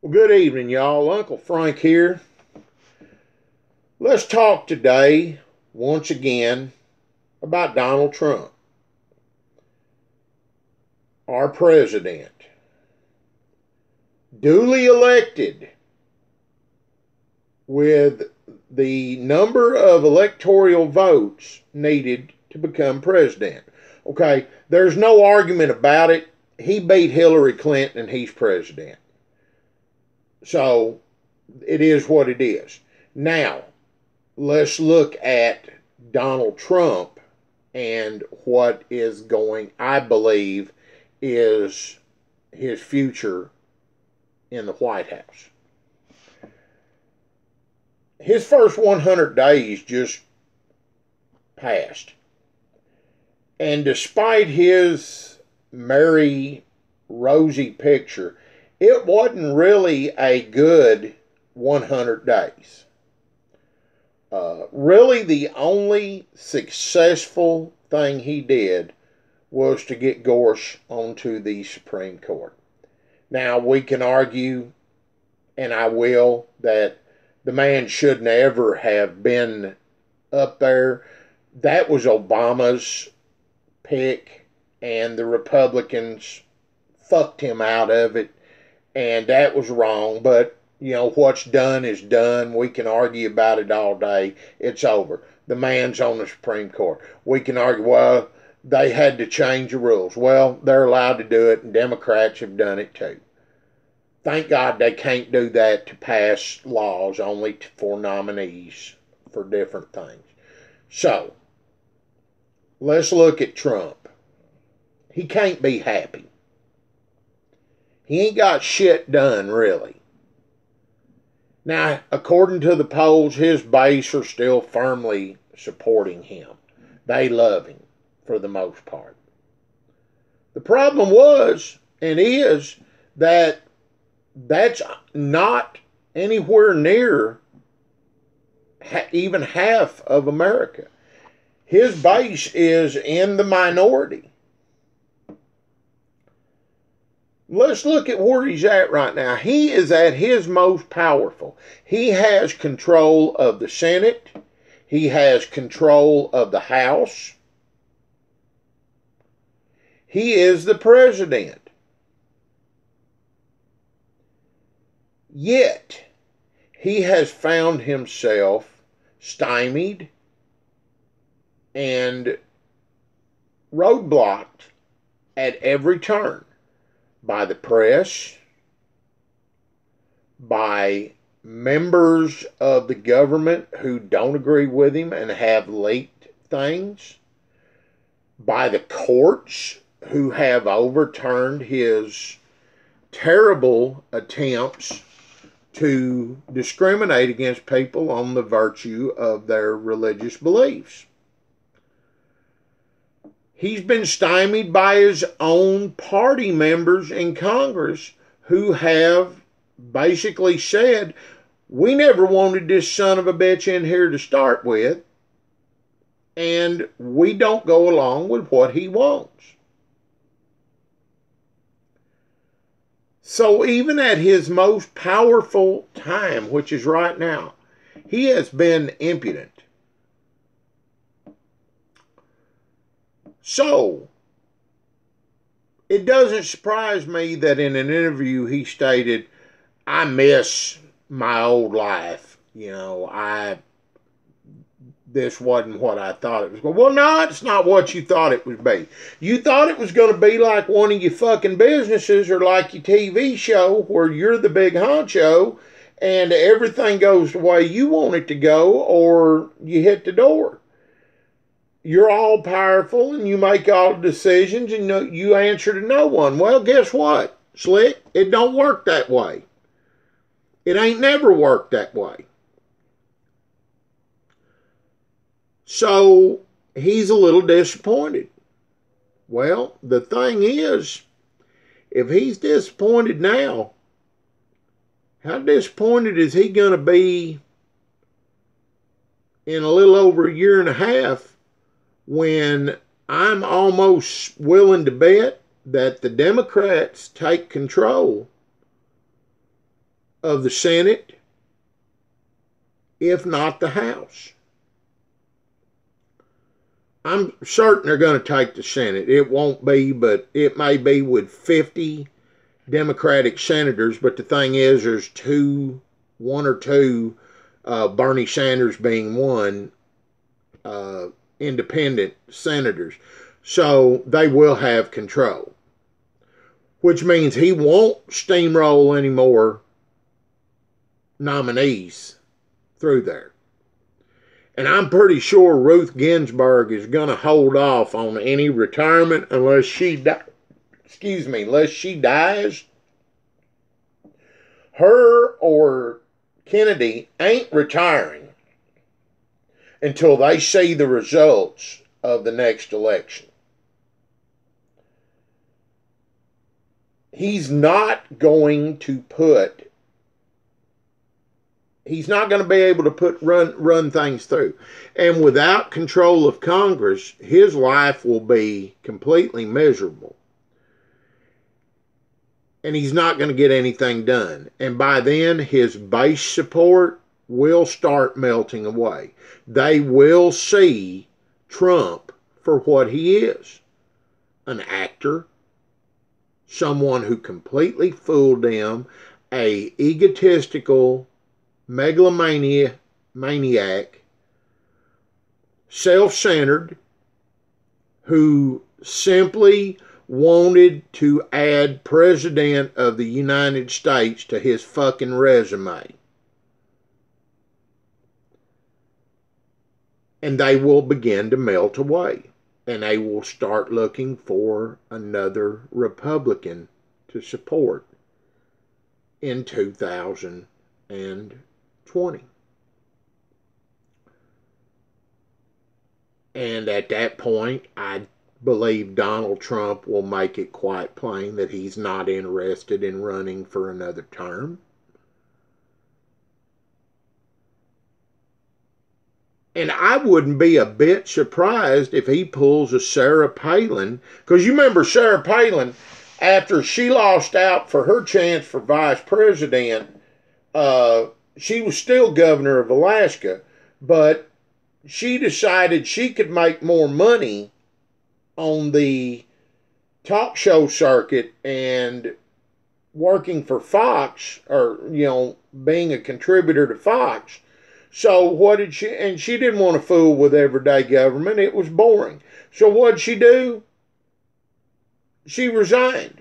Well, good evening, y'all. Uncle Frank here. Let's talk today, once again, about Donald Trump, our president, duly elected with the number of electoral votes needed to become president. Okay, there's no argument about it. He beat Hillary Clinton and he's president. So it is what it is. Now, let's look at Donald Trump and what is going, I believe, is his future in the White House. His first 100 days just passed. And despite his merry, rosy picture, it wasn't really a good 100 days. Really, the only successful thing he did was to get Gorsuch onto the Supreme Court. Now, we can argue, and I will, that the man should never have been up there. That was Obama's pick, and the Republicans fucked him out of it, and that was wrong. But you know, what's done is done. We can argue about it all day. It's over. The man's on the Supreme Court. We can argue, well, they had to change the rules. Well, they're allowed to do it, and Democrats have done it too. Thank God they can't do that to pass laws only for nominees for different things. So, let's look at Trump. He can't be happy. He ain't got shit done, really. Now, according to the polls, his base are still firmly supporting him. They love him for the most part. The problem was, and is, that that's not anywhere near even half of America. His base is in the minority. Let's look at where he's at right now. He is at his most powerful. He has control of the Senate. He has control of the House. He is the president. Yet, he has found himself stymied and roadblocked at every turn by the press, by members of the government who don't agree with him and have leaked things, by the courts who have overturned his terrible attempts to discriminate against people on the virtue of their religious beliefs. He's been stymied by his own party members in Congress who have basically said, we never wanted this son of a bitch in here to start with, and we don't go along with what he wants. So even at his most powerful time, which is right now, he has been impudent. So, it doesn't surprise me that in an interview he stated, I miss my old life. You know, this wasn't what I thought it was going to be. Well, no, it's not what you thought it would be. You thought it was going to be like one of your fucking businesses or like your TV show where you're the big honcho and everything goes the way you want it to go or you hit the door. You're all powerful and you make all the decisions and you answer to no one. Well, guess what, Slick? It don't work that way. It ain't never worked that way. So, he's a little disappointed. Well, the thing is, if he's disappointed now, how disappointed is he going to be in a little over a year and a half when I'm almost willing to bet that the Democrats take control of the Senate, if not the House. I'm certain they're going to take the Senate. It won't be, but it may be with 50 Democratic senators. But the thing is, there's one or two, Bernie Sanders being one, independent senators. So they will have control, which means he won't steamroll any more nominees through there. And I'm pretty sure Ruth Ginsburg is going to hold off on any retirement unless she unless she dies. Her or Kennedy ain't retiring until they see the results of the next election. He's not going to be able to run things through. And without control of Congress, his life will be completely miserable. And he's not going to get anything done. And by then, his base support will start melting away. They will see Trump for what he is, an actor, someone who completely fooled them, a egotistical megalomaniac, self-centered, who simply wanted to add President of the United States to his fucking resume. And they will begin to melt away. And they will start looking for another Republican to support in 2020. And at that point, I believe Donald Trump will make it quite plain that he's not interested in running for another term. And I wouldn't be a bit surprised if he pulls a Sarah Palin, because you remember Sarah Palin, after she lost out for her chance for vice president, she was still governor of Alaska, but she decided she could make more money on the talk show circuit and working for Fox, or, being a contributor to Fox. So what did she, and she didn't want to fool with everyday government. It was boring. So what'd she do? She resigned.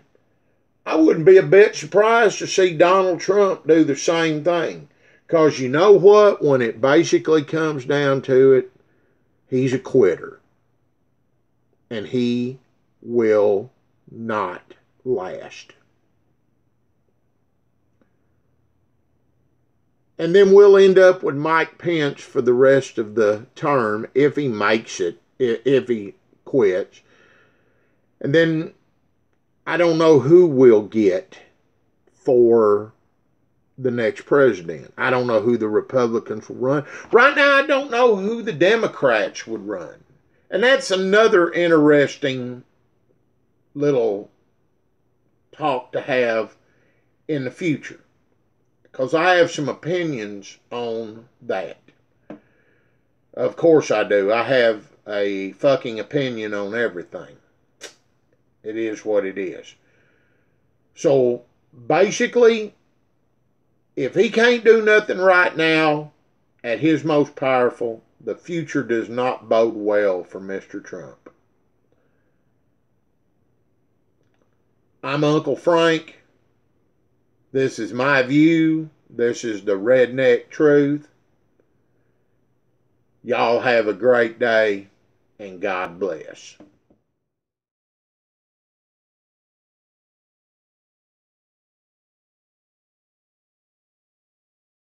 I wouldn't be a bit surprised to see Donald Trump do the same thing. Because you know what? When it basically comes down to it, he's a quitter. And he will not last. And then we'll end up with Mike Pence for the rest of the term, if he makes it, if he quits. And then I don't know who we'll get for the next president. I don't know who the Republicans will run. Right now, I don't know who the Democrats would run. And that's another interesting little talk to have in the future, because I have some opinions on that. Of course I do. I have a fucking opinion on everything. It is what it is. So basically, if he can't do nothing right now at his most powerful, the future does not bode well for Mr. Trump. I'm Uncle Frank. This is my view. This is the Redneck Truth. Y'all have a great day, and God bless.